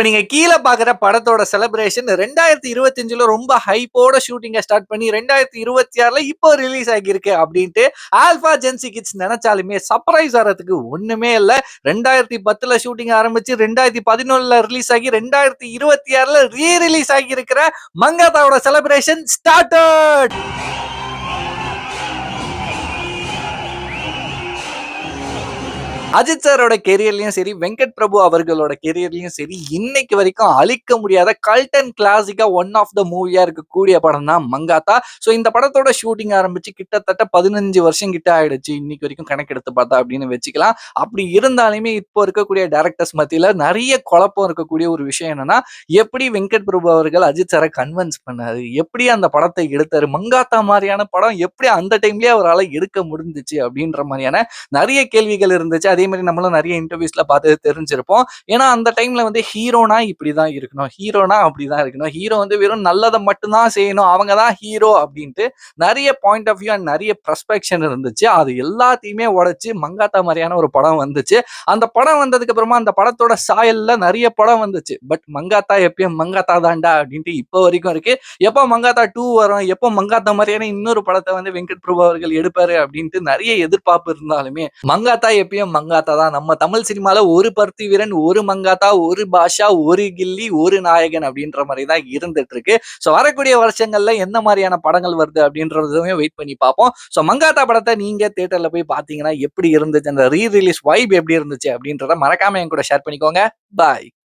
நீங்க கீழ பாக்குற படத்தோட செலிப்ரேஷன் 2025ல ரொம்ப ஹைப்போட ஷூட்டிங்க ஸ்டார்ட் பண்ணி 2026ல இப்போ ரிலீஸ் ஆகியிருக்கு அப்படின்ட்டு ஆல்பா ஜென்சி கிட்ஸ் நினைச்சாலுமே சர்ப்ரைஸ் ஆறதுக்கு ஒண்ணுமே இல்ல. 2010ல ஷூட்டிங் ஆரம்பிச்சு 2011ல ரிலீஸ் ஆகி 2026ல ரிலீஸ் ஆகி இருக்கிற மங்காத்தாவோட செலிப்ரேஷன் ஸ்டார்டட். அஜித் சாரோட கெரியர்லயும் சரி, வெங்கட் பிரபு அவர்களோட கெரியர்லயும் சரி, இன்னைக்கு வரைக்கும் அழிக்க முடியாத கல்ட் அண்ட் கிளாசிக்கா ஒன் ஆஃப் த மூவியா இருக்கக்கூடிய படம் தான் மங்காத்தா. சோ இந்த படத்தோட ஷூட்டிங் ஆரம்பிச்சு கிட்டத்தட்ட 15 வருஷம் கிட்ட ஆயிடுச்சு. இன்னைக்கு வரைக்கும் கணக்கெடுத்து பார்த்தா அப்படின்னு வச்சுக்கலாம். அப்படி இருந்தாலுமே இப்போ இருக்கக்கூடிய டைரக்டர்ஸ் மத்தியில நிறைய குழப்பம் இருக்கக்கூடிய ஒரு விஷயம் என்னன்னா, எப்படி வெங்கட் பிரபு அவர்கள் அஜித் சாரை கன்வின்ஸ் பண்ணாரு? எப்படி அந்த படத்தை எடுத்தாரு? மங்காத்தா மாதிரியான படம் எப்படி அந்த டைம்லயே அவரால எடுக்க முடிஞ்சுச்சு? அப்படின்ற மாதிரியான நிறைய கேள்விகள் இருந்துச்சு. அதே மாதிரி நம்மளும் நிறைய இன்டர்வியூஸ்ல பார்த்து தெரிஞ்சிருப்போம். ஏன்னா அந்த டைம்ல வந்து ஹீரோனா இப்படிதான் இருக்கணும், ஹீரோனா அப்படிதான் இருக்கணும், ஹீரோ வந்து வெறும் நல்லதை மட்டும் தான் செய்யணும், அவங்க தான் ஹீரோ அப்படின்ட்டு நிறைய பாயிண்ட் ஆஃப் வியூ அண்ட் நிறைய பெர்ஸ்பெக்ஷன் இருந்துச்சு. அது எல்லாத்தையுமே உடைச்சு மங்காத்தா மாதிரியான ஒரு படம் வந்துச்சு. அந்த படம் வந்ததுக்கு அப்புறமா அந்த படத்தோட சாயல்ல நிறைய படம் வந்துச்சு. பட் மங்காத்தா எப்பயும் மங்காத்தா தான்டா அப்படின்ட்டு இப்போ வரைக்கும் இருக்கு. எப்போ மங்காத்தா 2 வரும், எப்போ மங்காத்தா மாதிரியான இன்னொரு படத்தை வந்து வெங்கட் பிரபு அவர்கள் எடுப்பாரு அப்படின்ட்டு நிறைய எதிர்பார்ப்பு இருந்தாலுமே மங்காத்தா எப்பயும் மங்காத்தா தான். நம்ம தமிழ் சினிமால ஒரு பருத்தி வீரன், ஒரு மங்காத்தா, ஒரு பாஷா, ஒரு கில்லி, ஒரு நாயகன் அப்படின்ற மாதிரி தான் இருந்துட்டு இருக்கு. சோ வரக்கூடிய வருஷங்கள்ல என்ன மாதிரியான படங்கள் வருது அப்படின்றதுமே வெயிட் பண்ணி பார்ப்போம். சோ மங்காத்தா படத்தை நீங்க தியேட்டர்ல போய் பாத்தீங்கன்னா எப்படி இருந்துச்சு, அந்த ரீ ரிலீஸ் வைப் எப்படி இருந்துச்சு அப்படின்றத மறக்காம என் கூட ஷேர் பண்ணிக்கோங்க. பாய்.